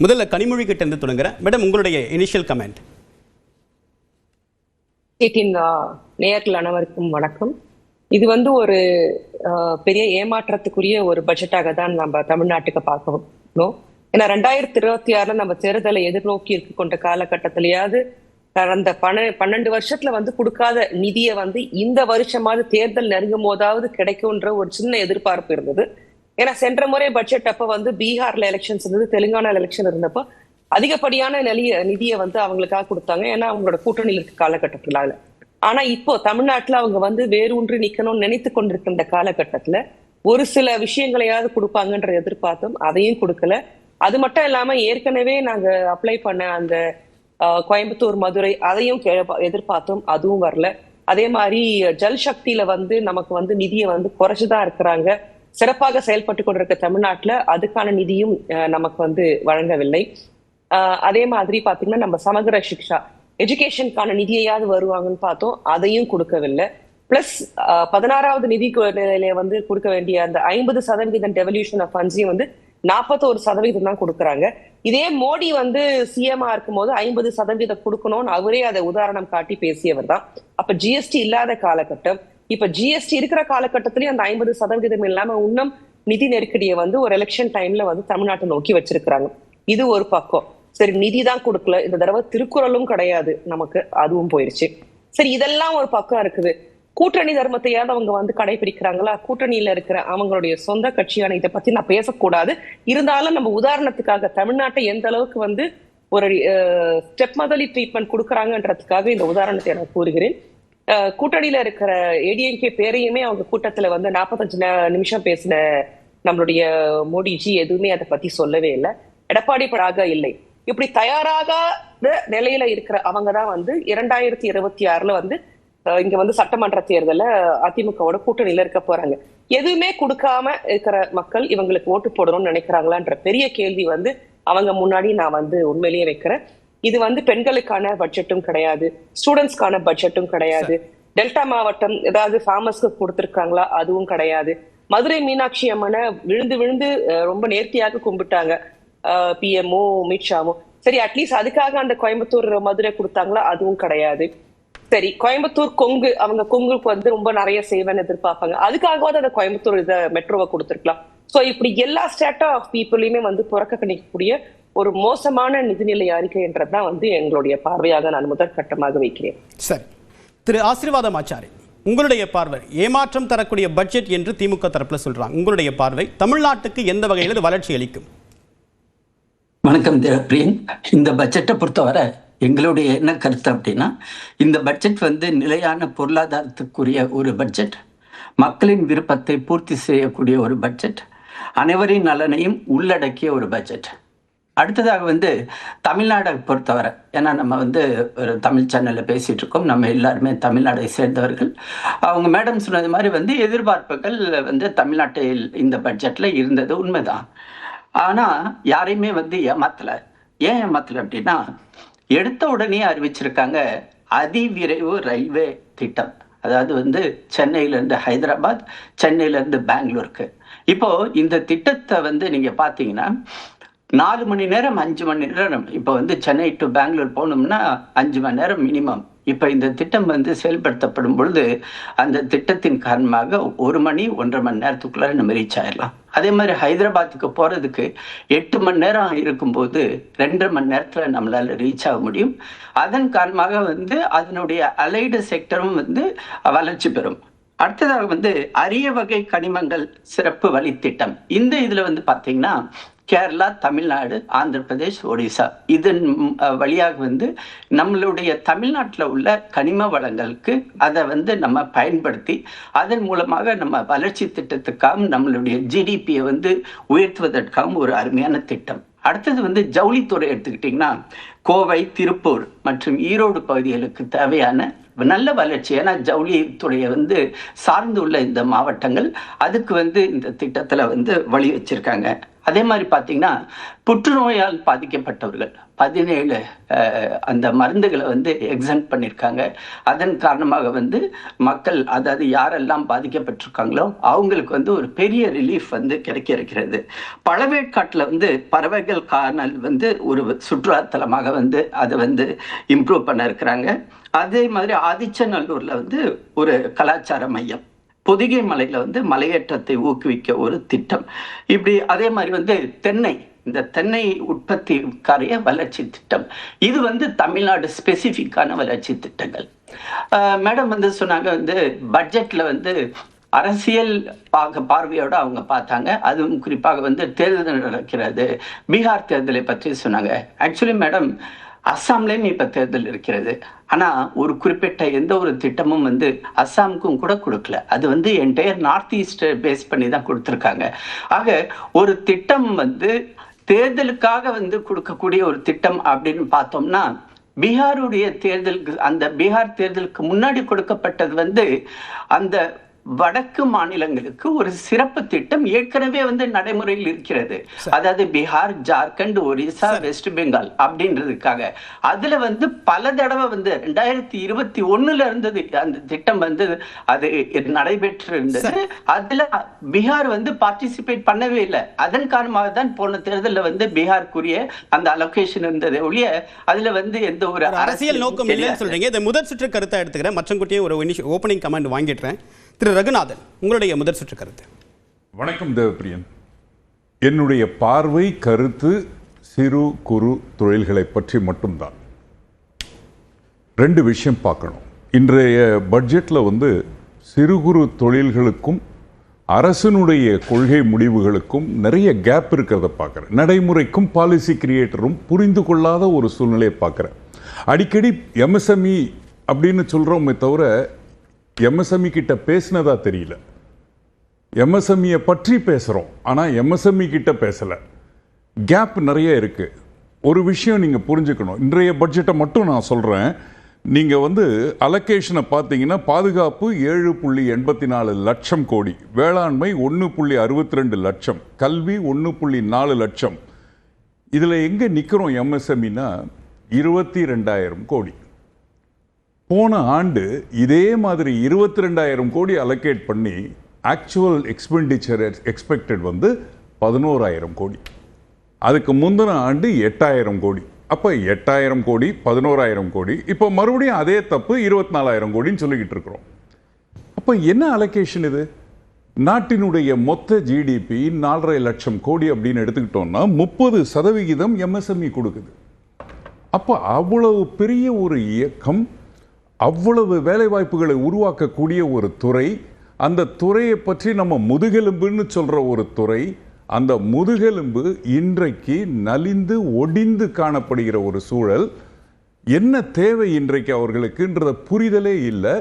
முதல்ல கனிமொழி கிட்ட இருந்து தொடங்குறேன். மேடம், உங்களுடைய இனிஷியல் கமெண்ட். நேயர்கள் அனைவருக்கும் வணக்கம். இது ஒரு பெரிய ஏமாற்றத்துக்குரிய ஒரு பட்ஜெட்டாக தான் நம்ம தமிழ்நாட்டுக்கு பார்க்கணும். ஏன்னா 2026 நம்ம தேர்தலை எதிர்நோக்கி இருக்க கொண்ட காலகட்டத்திலேயாவது கடந்த 12 வருஷத்துல கொடுக்காத நிதியை இந்த வருஷமாவது தேர்தல் நெருங்கும் போதாவது கிடைக்கும்ன்ற ஒரு சின்ன எதிர்பார்ப்பு இருந்தது. ஏன்னா சென்ற முறை பட்ஜெட் அப்ப பீகார்ல எலெக்ஷன்ஸ் இருந்தது, தெலுங்கானால எலெக்ஷன் இருந்தப்போ அதிகப்படியான நிதியை அவங்களுக்காக கொடுத்தாங்க. ஏன்னா அவங்களோட கூட்டணியில் இருக்க காலகட்டத்தினால. ஆனா இப்போ தமிழ்நாட்டுல அவங்க வேரூன்றி நிக்கணும்னு நினைத்து கொண்டிருக்கின்ற காலகட்டத்துல ஒரு சில விஷயங்களையாவது கொடுப்பாங்கன்ற எதிர்பார்த்தோம், அதையும் கொடுக்கல. அது மட்டும் இல்லாம ஏற்கனவே நாங்க அப்ளை பண்ண அந்த கோயம்புத்தூர் மதுரை அதையும் எதிர்பார்த்தோம், அதுவும் வரல. அதே மாதிரி ஜல் சக்தியில நமக்கு நிதியை குறைச்சுதான் இருக்கிறாங்க. சிறப்பாக செயல்பட்டு கொண்டிருக்க தமிழ்நாட்டுல அதுக்கான நிதியும் நமக்கு வழங்கவில்லை. அதே மாதிரி பாத்தீங்கன்னா நம்ம சமகர சிக்ஷா எஜுகேஷனுக்கான நிதியையாவது வருவாங்கன்னு பார்த்தோம், அதையும் கொடுக்கவில்லை. பிளஸ் 16வது நிதி நிலையில கொடுக்க வேண்டிய அந்த 50% டெவல்யூஷன் ஆஃப் ஃபண்ட்ஸையும் 41% தான் கொடுக்குறாங்க. இதே மோடி சிஎம்ஆ இருக்கும் போது 50% கொடுக்கணும்னு அவரே அதை உதாரணம் காட்டி பேசியவர் தான். அப்ப ஜிஎஸ்டி இல்லாத காலகட்டம். இப்ப ஜிஎஸ்டி இருக்கிற காலகட்டத்திலயும் அந்த 50% இல்லாம இன்னும் நிதி நெருக்கடியை ஒரு எலெக்ஷன் டைம்ல தமிழ்நாட்டை நோக்கி வச்சிருக்கிறாங்க. இது ஒரு பக்கம். சரி, நிதி தான் கொடுக்கல, இந்த தடவை திருக்குறளும் கிடையாது நமக்கு, அதுவும் போயிருச்சு. சரி, இதெல்லாம் ஒரு பக்கம் இருக்குது. கூட்டணி தர்மத்தையாவது அவங்க கடைபிடிக்கிறாங்களா? கூட்டணியில இருக்கிற அவங்களுடைய சொந்த கட்சியான இதை பத்தி நான் பேசக்கூடாது. இருந்தாலும் நம்ம உதாரணத்துக்காக தமிழ்நாட்டை எந்த அளவுக்கு ஒரு ஸ்டெப் மதலி ட்ரீட்மெண்ட் கொடுக்குறாங்கன்றதுக்காக இந்த உதாரணத்தை நான் கூறுகிறேன். கூட்டணியில இருக்கிற ஏடிஎம்கே பேரையுமே அவங்க கூட்டத்துல 45 நிமிஷம் பேசின நம்மளுடைய மோடிஜி எதுவுமே அதை பத்தி சொல்லவே இல்லை. எடப்பாடி பழாக இல்லை. இப்படி தயாராகாத நிலையில இருக்கிற அவங்கதான் 2026 இங்க சட்டமன்ற தேர்தல அதிமுகவோட கூட்டணியில இருக்க போறாங்க. எதுவுமே கொடுக்காம இருக்கிற மக்கள் இவங்களுக்கு ஓட்டு போடணும்னு நினைக்கிறாங்களான்ற பெரிய கேள்வி அவங்க முன்னாடி நான் உண்மையிலேயே வைக்கிறேன். இது பெண்களுக்கான பட்ஜெட்டும் கிடையாது, ஸ்டூடெண்ட்ஸ்க்கான பட்ஜெட்டும் கிடையாது. டெல்டா மாவட்டம் ஏதாவது ஃபார்மர்ஸ்க்கு கொடுத்திருக்காங்களா? அதுவும் கிடையாது. மதுரை மீனாட்சி அம்மனை விழுந்து விழுந்து ரொம்ப நேர்த்தியாக கும்பிட்டாங்க பிஎம்ஓ அமித்ஷாவும். சரி, அட்லீஸ்ட் அதுக்காக அந்த கோயம்புத்தூர் மதுரை கொடுத்தாங்களா? அதுவும் கிடையாது. சரி, கோயம்புத்தூர் கொங்கு, அவங்க கொங்குக்கு ரொம்ப நிறைய செய்வேன்னு எதிர்பார்ப்பாங்க, அதுக்காகவாது அந்த கோயம்புத்தூர் இதை மெட்ரோவை கொடுத்துருக்கலாம். சோ இப்படி எல்லா ஸ்டேட்டா ஆஃப் பீப்புளையுமே புறக்கணிக்கக்கூடிய ஒரு மோசமான நிதிநிலை அறிக்கைன்றதுதான் எங்களுடைய பார்வையாக நான் முதற்கட்டமாக வைக்கிறேன். சரி, திரு ஆசீர்வாதம் ஆச்சாரி, உங்களுடைய பார்வை ஏமாற்றம் தரக்கூடிய பட்ஜெட் என்று திமுக தரப்புல சொல்றாங்க. உங்களுடைய பார்வை தமிழ்நாட்டுக்கு எந்த வகையில் வளர்ச்சி அளிக்கும்? வணக்கம் பிரியன். இந்த பட்ஜெட்டை பொறுத்தவரை எங்களுடைய என்ன கருத்து அப்படின்னா, இந்த பட்ஜெட் நிலையான பொருளாதாரத்துக்குரிய ஒரு பட்ஜெட், மக்களின் விருப்பத்தை பூர்த்தி செய்யக்கூடிய ஒரு பட்ஜெட், அனைவரின் நலனையும் உள்ளடக்கிய ஒரு பட்ஜெட். அடுத்ததாக தமிழ்நாடை பொறுத்தவரை, ஏன்னா நம்ம ஒரு தமிழ் சேனலில் பேசிகிட்டு இருக்கோம், நம்ம எல்லாருமே தமிழ்நாடை சேர்ந்தவர்கள். அவங்க மேடம் சொன்னது மாதிரி எதிர்பார்ப்புகள் தமிழ்நாட்டில் இந்த பட்ஜெட்டில் இருந்தது உண்மைதான். ஆனால் யாரையுமே ஏமாத்தலை. ஏன் ஏமாத்தலை அப்படின்னா, எடுத்த உடனே அறிவிச்சிருக்காங்க அதிவிரைவு ரயில்வே திட்டம். அதாவது சென்னையிலேருந்து ஹைதராபாத், சென்னையிலேருந்து பெங்களூருக்கு. இப்போ இந்த திட்டத்தை நீங்க பார்த்தீங்கன்னா 4 மணி நேரம் 5 மணி நேரம். இப்போ சென்னை டு பெங்களூர் போகணும்னா 5 மணி நேரம் மினிமம். இப்போ இந்த திட்டம் செயல்படுத்தப்படும் பொழுது அந்த திட்டத்தின் காரணமாக 1 மணி 1.5 மணி நேரத்துக்குள்ள நம்ம ரீச் ஆயிடலாம். அதே மாதிரி ஹைதராபாத்துக்கு போறதுக்கு 8 மணி நேரம் இருக்கும்போது 2.5 மணி நேரத்துல நம்மளால ரீச் ஆக முடியும். அதன் காரணமாக அதனுடைய அலைடு செக்டரும் வளர்ச்சி பெறும். அடுத்ததாக அரிய வகை கனிமங்கள் சிறப்பு வழித்திட்டம். இந்த இதுல பாத்தீங்கன்னா கேரளா, தமிழ்நாடு, ஆந்திர பிரதேஷ், ஒடிசா இதன் வழியாக நம்மளுடைய தமிழ்நாட்டில் உள்ள கனிம வளங்களுக்கு அதை நம்ம பயன்படுத்தி அதன் மூலமாக நம்ம வளர்ச்சி திட்டத்துக்காகவும் நம்மளுடைய ஜிடிபியை உயர்த்துவதற்காகவும் ஒரு அருமையான திட்டம். அடுத்தது ஜவுளித்துறை எடுத்துக்கிட்டிங்கன்னா கோவை, திருப்பூர் மற்றும் ஈரோடு பகுதிகளுக்கு தேவையான நல்ல வளர்ச்சி. ஏன்னா ஜவுளித்துறையை சார்ந்து உள்ள இந்த மாவட்டங்கள் அதுக்கு இந்த திட்டத்தில் வழி வச்சிருக்காங்க. அதே மாதிரி பார்த்தீங்கன்னா புற்றுநோயால் பாதிக்கப்பட்டவர்கள் 17 அந்த மருந்துகளை வந்து எக்ஸம்ட் பண்ணியிருக்காங்க. அதன் காரணமாக வந்து மக்கள், அதாவது யாரெல்லாம் பாதிக்கப்பட்டிருக்காங்களோ அவங்களுக்கு வந்து ஒரு பெரிய ரிலீஃப் வந்து கிடைக்க இருக்கிறது. பழவேற்காட்டில் வந்து பறவைகள் காணல் வந்து ஒரு சுற்றுலாத்தலமாக வந்து அதை வந்து இம்ப்ரூவ் பண்ண இருக்கிறாங்க. அதே மாதிரி ஆதிச்சநல்லூர்ல வந்து ஒரு கலாச்சார மையம், பொதிகை மலையில வந்து மலையேற்றத்தை ஊக்குவிக்க ஒரு திட்டம், இப்படி அதே மாதிரி வந்து இந்த தென்னை உற்பத்திக்காரிய வளர்ச்சி திட்டம், இது வந்து தமிழ்நாடு ஸ்பெசிஃபிக்கான வளர்ச்சி திட்டங்கள். மேடம் வந்து சொன்னாங்க வந்து பட்ஜெட்ல வந்து அரசியல் பார்வையோட அவங்க பார்த்தாங்க. அதுவும் குறிப்பாக வந்து தேர்தல் நடக்கிறது, பீகார் தேர்தலை பற்றி சொன்னாங்க. ஆக்சுவலி மேடம், அஸ்ஸாம்லேயும் இப்ப தேர்தல் இருக்கிறது. ஆனா ஒரு குறிப்பிட்ட எந்த ஒரு திட்டமும் வந்து அஸ்ஸாமுக்கும் கூட கொடுக்கல. அது வந்து என்டையர் நார்த் ஈஸ்ட் பேஸ் பண்ணி தான் கொடுத்துருக்காங்க. ஆக ஒரு திட்டம் வந்து தேர்தலுக்காக வந்து கொடுக்கக்கூடிய ஒரு திட்டம் அப்படின்னு பார்த்தோம்னா, பீகாருடைய தேர்தலுக்கு, அந்த பீகார் தேர்தலுக்கு முன்னாடி கொடுக்கப்பட்டது வந்து அந்த வடக்கு மாநிலங்களுக்கு ஒரு சிறப்பு திட்டம் ஏற்கனவே வந்து நடைமுறையில் இருக்கிறது. அதாவது பீகார், ஜார்க்கண்ட், ஒரிசா, வெஸ்ட் பெங்கால் அப்படின்றதுக்காக அதுல வந்து பல தடவை வந்து 2021 இருந்தது அந்த திட்டம் வந்து அது நடைபெற்று இருந்தது. அதுல பீகார் வந்து பார்ட்டிசிபேட் பண்ணவே இல்லை. அதன் காரணமாக தான் போன தேர்தலில் வந்து பீகாருக்குரிய அந்த அலோகேஷன் இருந்தது ஒழிய அதுல வந்து எந்த ஒரு அரசியல் நோக்கம் இல்லைன்னு சொல்றீங்க. இந்த முதல் சுற்று கருத்தை எடுத்துக்கிறேன். மற்றங்குட்டியும் ஒரு ஓப்பனிங் கமெண்ட் வாங்கிடுறேன். திரு ரகுநாதன், உங்களுடைய முதல் சுற்று கருத்து. வணக்கம் தேவப்பிரியன். என்னுடைய பார்வை, கருத்து சிறு குறு தொழில்களை பற்றி மட்டும்தான். 2 விஷயம் பார்க்கணும். இன்றைய பட்ஜெட்டில் வந்து சிறு குறு தொழில்களுக்கும் அரசினுடைய கொள்கை முடிவுகளுக்கும் நிறைய கேப் இருக்கிறத பார்க்குறேன். நடைமுறைக்கும் பாலிசி கிரியேட்டரும் புரிந்து கொள்ளாத ஒரு சூழ்நிலையை பார்க்குறேன். அடிக்கடி எம்எஸ்எம்இ அப்படின்னு சொல்கிறோமே தவிர எம்எஸ்எம்இ கிட்ட பேசினதா தெரியல. எம்எஸ்எம்இயை பற்றி பேசுகிறோம், ஆனால் எம்எஸ்எம்இ கிட்ட பேசலை. கேப் நிறைய இருக்குது. ஒரு விஷயம் நீங்கள் புரிஞ்சுக்கணும். இன்றைய பட்ஜெட்டை மட்டும் நான் சொல்கிறேன். நீங்கள் வந்து அலோகேஷனை பார்த்தீங்கன்னா பாதுகாப்பு 7.84 லட்சம் கோடி, வேளாண்மை 1.62 லட்சம், கல்வி 1.4 லட்சம். இதில் எங்கே நிற்கிறோம் எம்எஸ்எம்இனா 22,000 கோடி. போன ஆண்டு இதே மாதிரி 22,000 கோடி அலோகேட் பண்ணி ஆக்சுவல் எக்ஸ்பெண்டிச்சர் எக்ஸ்பெக்டட் வந்து 11,000 கோடி. அதுக்கு முந்தின ஆண்டு 8,000 கோடி. அப்போ 8,000 கோடி, 11,000 கோடி. இப்போ மறுபடியும் அதே தப்பு 24,000 கோடின்னு சொல்லிக்கிட்டு இருக்கிறோம். அப்போ என்ன அலோகேஷன் இது? நாட்டினுடைய மொத்த ஜிடிபி 4.5 லட்சம் கோடி அப்படின்னு எடுத்துக்கிட்டோம்னா 30% எம்எஸ்எம்இ கொடுக்குது. அப்போ அவ்வளவு பெரிய ஒரு இயக்கம், அவ்வளவு வேலைவாய்ப்புகளை உருவாக்கக்கூடிய ஒரு துறை, அந்த துறையை பற்றி நம்ம முதுகெலும்புன்னு சொல்கிற ஒரு துறை, அந்த முதுகெலும்பு இன்றைக்கு நலிந்து ஒடிந்து காணப்படுகிற ஒரு சூழல். என்ன தேவை இன்றைக்கு அவர்களுக்குன்றத புரிதலே இல்லை.